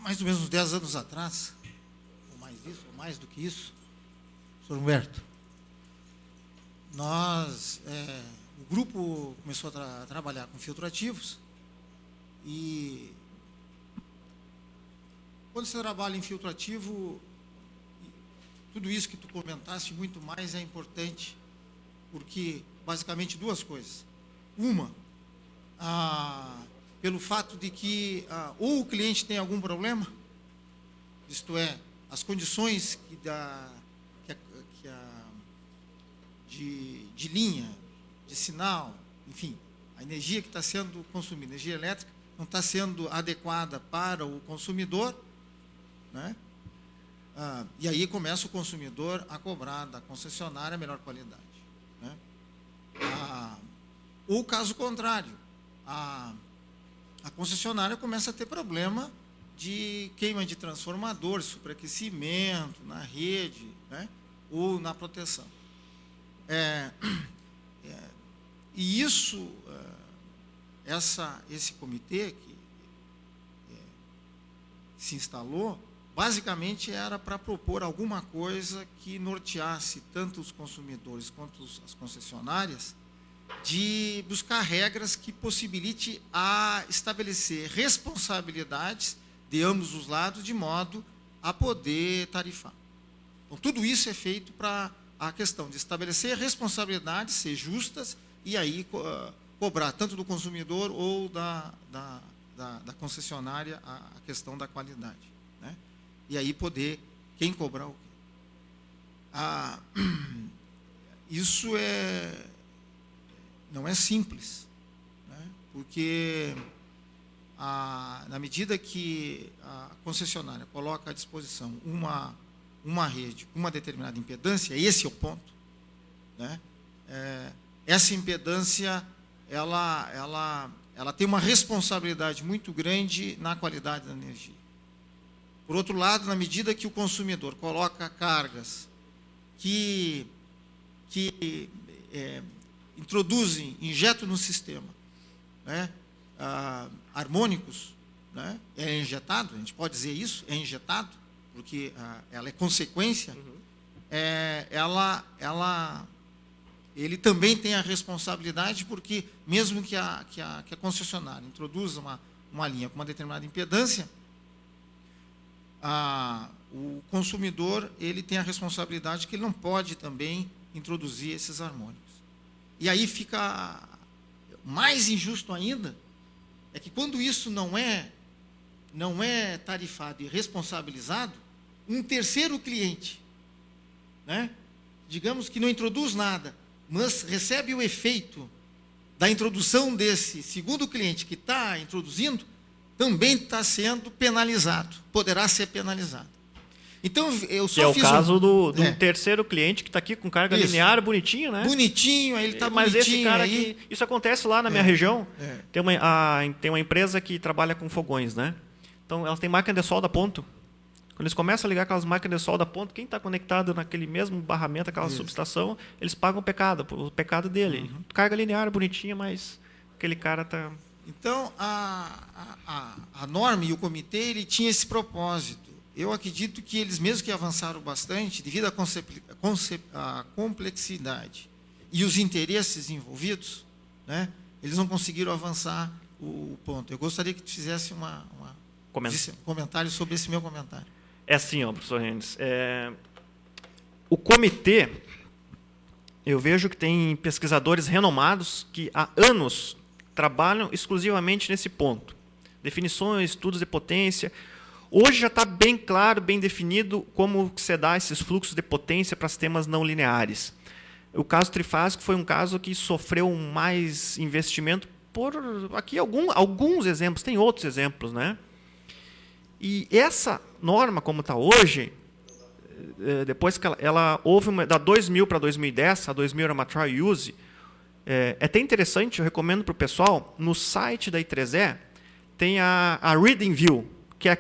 mais ou menos uns 10 anos atrás, ou mais do que isso, Sr. Humberto, o grupo começou a trabalhar com filtrativos e quando você trabalha em filtrativo, tudo isso que tu comentaste, muito mais é importante, porque basicamente duas coisas. Uma, pelo fato de que ou o cliente tem algum problema, isto é, as condições de linha, de sinal, enfim, a energia que está sendo consumida, energia elétrica, não está sendo adequada para o consumidor, né? E aí começa o consumidor a cobrar da concessionária a melhor qualidade, né? Ou caso contrário, a concessionária começa a ter problema de queima de transformador, superaquecimento na rede, né? Ou na proteção. E isso, esse comitê que se instalou, basicamente era para propor alguma coisa que norteasse tanto os consumidores quanto as concessionárias, de buscar regras que possibilite estabelecer responsabilidades de ambos os lados, de modo a poder tarifar. Então, tudo isso é feito para a questão de estabelecer responsabilidades, ser justas, e aí cobrar tanto do consumidor ou da concessionária a questão da qualidade, né? E aí poder, quem cobrar o quê? Isso não é simples, né? Porque na medida que a concessionária coloca à disposição uma rede com uma determinada impedância, esse é o ponto, né? Essa impedância ela tem uma responsabilidade muito grande na qualidade da energia. Por outro lado, na medida que o consumidor coloca cargas que injetam no sistema, né, harmônicos, né, é injetado, a gente pode dizer isso, é injetado, porque ela é consequência, ele também tem a responsabilidade, porque mesmo que a concessionária introduza uma linha com uma determinada impedância, o consumidor ele tem a responsabilidade que ele não pode também introduzir esses harmônicos. E aí fica mais injusto ainda, é que quando isso não é tarifado e responsabilizado, um terceiro cliente, né, digamos que não introduz nada, mas recebe o efeito da introdução desse segundo cliente que está introduzindo, também está sendo penalizado, poderá ser penalizado. Então, eu só fiz o caso do terceiro cliente que está aqui com carga linear, bonitinho, né? Bonitinho, aí ele está bonitinho. Mas esse cara aqui, isso acontece lá na minha região. Tem uma empresa que trabalha com fogões, né? Então, elas têm máquina de solda a ponto. Quando eles começam a ligar aquelas máquinas de solda a ponto, quem está conectado naquele mesmo barramento, aquela subestação, eles pagam o pecado dele. Uhum. Carga linear, bonitinha, mas aquele cara está... Então, a norma e o comitê ele tinha esse propósito. Eu acredito que eles, mesmo que avançaram bastante, devido à complexidade e os interesses envolvidos, né, eles não conseguiram avançar o ponto. Eu gostaria que tu fizesse um comentário sobre esse meu comentário. É assim, professor Rennes. O comitê, eu vejo que tem pesquisadores renomados que há anos trabalham exclusivamente nesse ponto. Definições, estudos de potência. Hoje já está bem claro, bem definido como se dá esses fluxos de potência para sistemas não lineares. O caso trifásico foi um caso que sofreu mais investimento por aqui alguns exemplos, tem outros exemplos, né? E essa norma, como está hoje, depois que ela houve da 2000 para 2010, a 2000 era uma trial use, é até interessante, eu recomendo para o pessoal, no site da I3E tem a Reading View, que é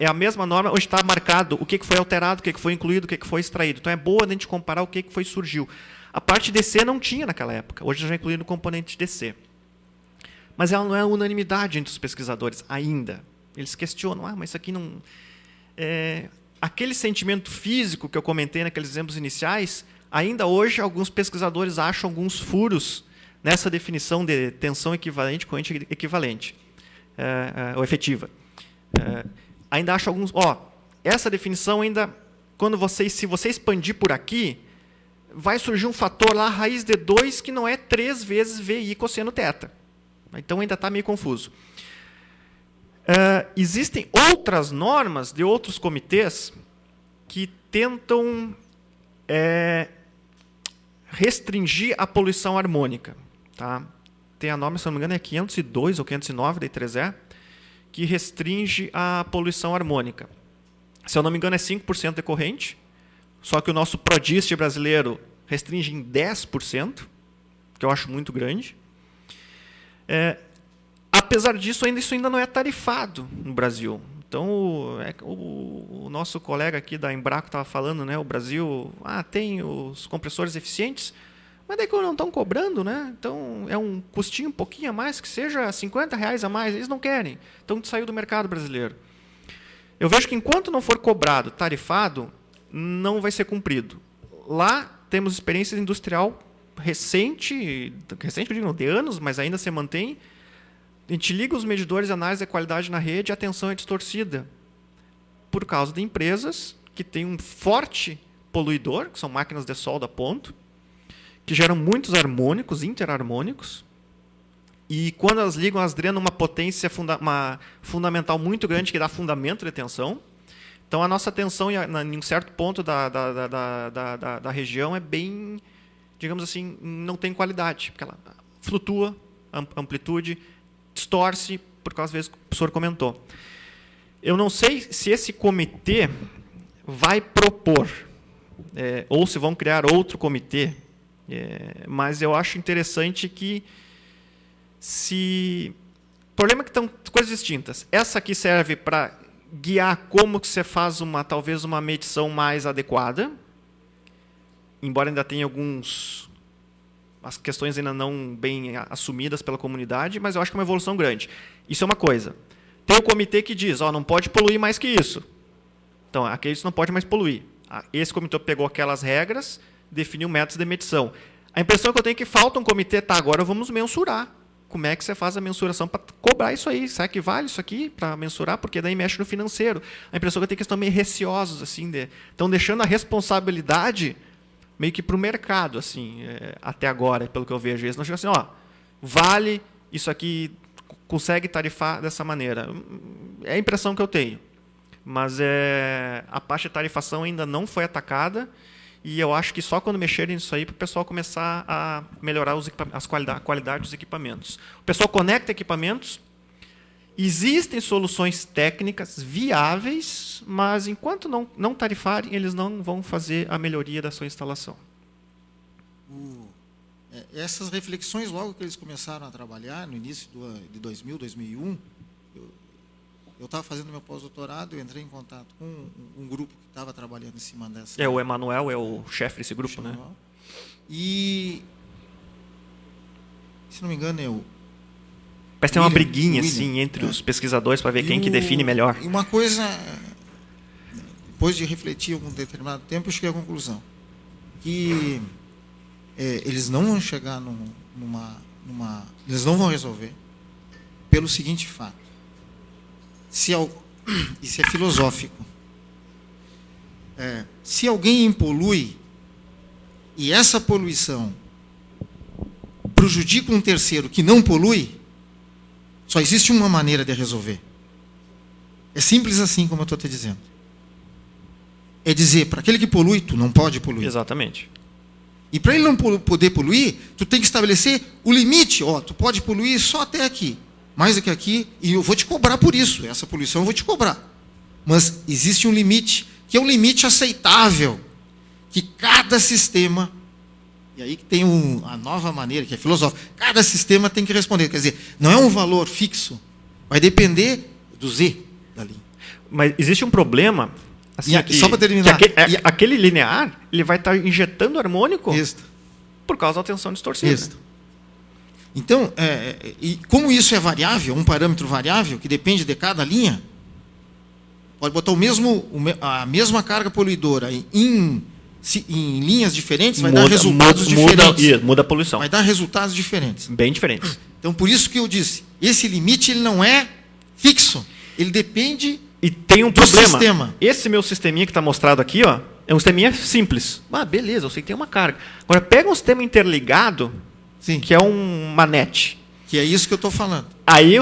a mesma norma onde está marcado o que foi alterado, o que foi incluído, o que foi extraído. Então é boa a gente comparar o que foi surgiu. A parte DC não tinha naquela época, hoje já é incluído no componente DC. Mas ela não é unanimidade entre os pesquisadores ainda. Eles questionam, mas isso aqui não... aquele sentimento físico que eu comentei naqueles exemplos iniciais, ainda hoje alguns pesquisadores acham alguns furos nessa definição de tensão equivalente, corrente equivalente, ou efetiva. Ainda acho alguns... essa definição ainda, se você expandir por aqui, vai surgir um fator lá, raiz de 2, que não é 3 vezes VI cosseno θ. Então ainda está meio confuso. Existem outras normas de outros comitês que tentam restringir a poluição harmônica. Tá? Tem a norma, se não me engano, é 502 ou 509 da I3E, que restringe a poluição harmônica. Se eu não me engano, é 5% decorrente, só que o nosso PRODIST brasileiro restringe em 10%, que eu acho muito grande. Apesar disso, isso ainda não é tarifado no Brasil. Então, o nosso colega aqui da Embraco estava falando, né, o Brasil tem os compressores eficientes, mas daí não estão cobrando, né? Então é um custinho um pouquinho a mais, que seja R$50 a mais, eles não querem. Então saiu do mercado brasileiro. Eu vejo que enquanto não for cobrado, tarifado, não vai ser cumprido. Lá temos experiência industrial recente eu digo, de anos, mas ainda se mantém. A gente liga os medidores de análise de qualidade na rede e a tensão é distorcida. Por causa de empresas que têm um forte poluidor, que são máquinas de solda a ponto, que geram muitos harmônicos, interharmônicos, e quando elas ligam, elas drenam uma potência fundamental muito grande, que dá fundamento de tensão. Então, a nossa tensão, em um certo ponto da região, é bem, digamos assim, não tem qualidade, porque ela flutua, amplitude, distorce, por causa das vezes que o professor comentou. Eu não sei se esse comitê vai propor, ou se vão criar outro comitê, mas eu acho interessante que o problema é que estão coisas distintas. Essa aqui serve para guiar como que você faz talvez uma medição mais adequada, embora ainda tenha as questões ainda não bem assumidas pela comunidade, mas eu acho que é uma evolução grande. Isso é uma coisa. Tem o comitê que diz, não pode poluir mais que isso. Então, aqueles não pode mais poluir. Esse comitê pegou aquelas regras, definiu métodos de medição. A impressão que eu tenho é que falta um comitê, agora vamos mensurar. Como é que você faz a mensuração para cobrar isso aí? Será que vale isso aqui para mensurar? Porque daí mexe no financeiro. A impressão que eu tenho é que eles estão meio receosos, assim, estão deixando a responsabilidade meio que para o mercado, assim, até agora, pelo que eu vejo. Eles não chegam assim, vale isso aqui, consegue tarifar dessa maneira. É a impressão que eu tenho. Mas a parte de tarifação ainda não foi atacada, e eu acho que só quando mexerem nisso aí para o pessoal começar a melhorar a qualidade dos equipamentos. O pessoal conecta equipamentos, existem soluções técnicas viáveis, mas enquanto não tarifarem, eles não vão fazer a melhoria da sua instalação. Essas reflexões, logo que eles começaram a trabalhar, no início de 2000, 2001, eu estava fazendo meu pós-doutorado, eu entrei em contato com um grupo que estava trabalhando em cima dessa... O Emanuel é o chefe desse grupo, né? E, se não me engano, parece que tem uma briguinha assim, entre os pesquisadores para ver quem que define melhor. E uma coisa, depois de refletir um determinado tempo, eu cheguei à conclusão que eles não vão chegar eles não vão resolver pelo seguinte fato. Isso é filosófico. Se alguém polui e essa poluição prejudica um terceiro que não polui, só existe uma maneira de resolver. É simples assim, como eu estou te dizendo. É dizer, para aquele que polui, tu não pode poluir. Exatamente. E para ele não poder poluir, tu tem que estabelecer o limite. Tu pode poluir só até aqui. Mais do que aqui, e eu vou te cobrar por isso. Essa poluição eu vou te cobrar. Mas existe um limite, que é um limite aceitável, que cada sistema, e aí que tem a nova maneira, que é filosófica, cada sistema tem que responder. Quer dizer, não é um valor fixo, vai depender do Z da linha. Mas existe um problema, assim, só para terminar, aquele linear, ele vai estar injetando harmônico por causa da tensão distorcida. Então, e como isso é variável, um parâmetro variável, que depende de cada linha, pode botar a mesma carga poluidora em linhas diferentes, vai dar resultados diferentes. Muda a poluição. Vai dar resultados diferentes. Bem diferentes. Então, por isso que eu disse, esse limite ele não é fixo, ele depende e tem um do problema. Sistema. Esse meu sisteminha que está mostrado aqui, ó, é um sisteminha simples. Beleza, eu sei que tem uma carga. Agora, pega um sistema interligado, sim, que é uma net. Que é isso que eu estou falando. Aí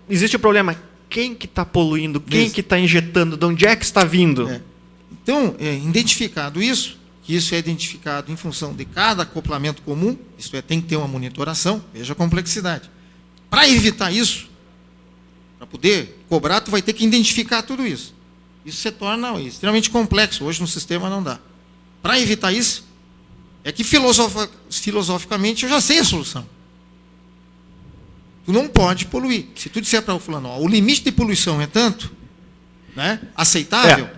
existe o problema. Quem que está poluindo? Quem que está injetando? De onde é que está vindo? Então, identificado isso, que isso é identificado em função de cada acoplamento comum, isto é, tem que ter uma monitoração, veja a complexidade. Para evitar isso, para poder cobrar, tu vai ter que identificar tudo isso. Isso se torna extremamente complexo, hoje no sistema não dá. Para evitar isso, é que filosoficamente eu já sei a solução. Tu não pode poluir. Se tu disser para o fulano, o limite de poluição é tanto, né, aceitável,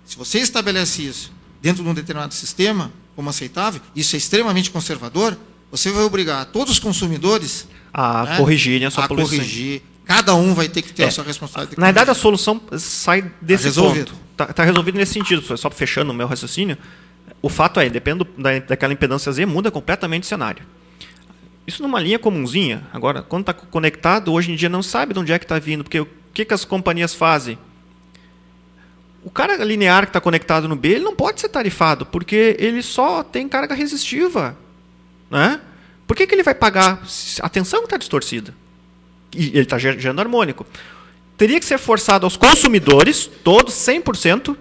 se você estabelece isso dentro de um determinado sistema como aceitável, isso é extremamente conservador, você vai obrigar todos os consumidores a corrigirem a sua poluição. Corrigir. Cada um vai ter que ter a sua responsabilidade. Na verdade, a solução sai desse ponto. Está resolvido nesse sentido. Só fechando o meu raciocínio, o fato é, depende daquela impedância Z, muda completamente o cenário. Isso numa linha comunzinha. Agora, quando está conectado, hoje em dia não sabe de onde é que está vindo, porque o que as companhias fazem? O cara linear que está conectado no B, ele não pode ser tarifado, porque ele só tem carga resistiva. Né? Por que ele vai pagar? A tensão está distorcida. E ele está gerando harmônico. Teria que ser forçado aos consumidores, todos, 100%,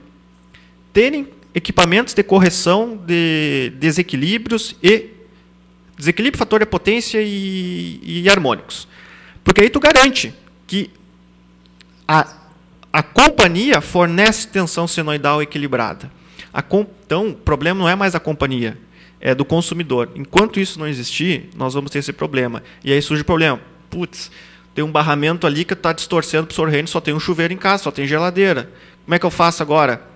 terem equipamentos de correção de desequilíbrios e desequilíbrio, fator de potência e harmônicos. Porque aí tu garante que a companhia fornece tensão senoidal equilibrada. Então, o problema não é mais a companhia, é do consumidor. Enquanto isso não existir, nós vamos ter esse problema. E aí surge o problema. Putz, tem um barramento ali que está distorcendo para o sorrente, só tem um chuveiro em casa, só tem geladeira. Como é que eu faço agora?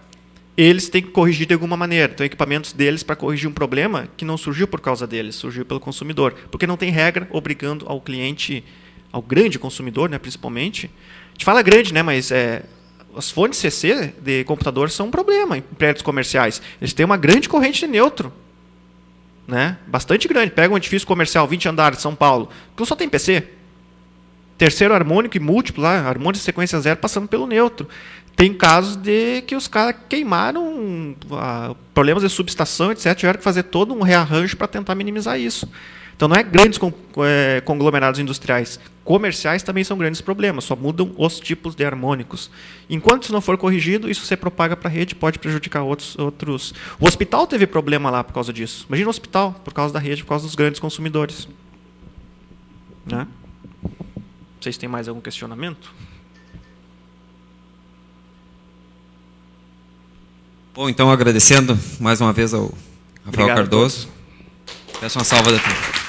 Eles têm que corrigir de alguma maneira. Tem equipamentos deles para corrigir um problema que não surgiu por causa deles, surgiu pelo consumidor. Porque não tem regra obrigando ao cliente, ao grande consumidor, né, principalmente. A gente fala grande, né, mas as fontes CC de computador são um problema em prédios comerciais. Eles têm uma grande corrente de neutro. Né? Bastante grande. Pega um edifício comercial, 20 andares de São Paulo, que só tem PC. Terceiro harmônico e múltiplo, lá, harmônico de sequência zero passando pelo neutro. Tem casos de que os caras queimaram problemas de subestação, etc. Tiveram que fazer todo um rearranjo para tentar minimizar isso. Então, não é grandes conglomerados industriais. Comerciais também são grandes problemas, só mudam os tipos de harmônicos. Enquanto isso não for corrigido, isso se propaga para a rede, pode prejudicar outros. O hospital teve problema lá por causa disso. Imagina o hospital, por causa da rede, por causa dos grandes consumidores. Né? Vocês têm mais algum questionamento? Bom, então agradecendo mais uma vez ao Rafael Cardoso. Peço uma salva da palmas.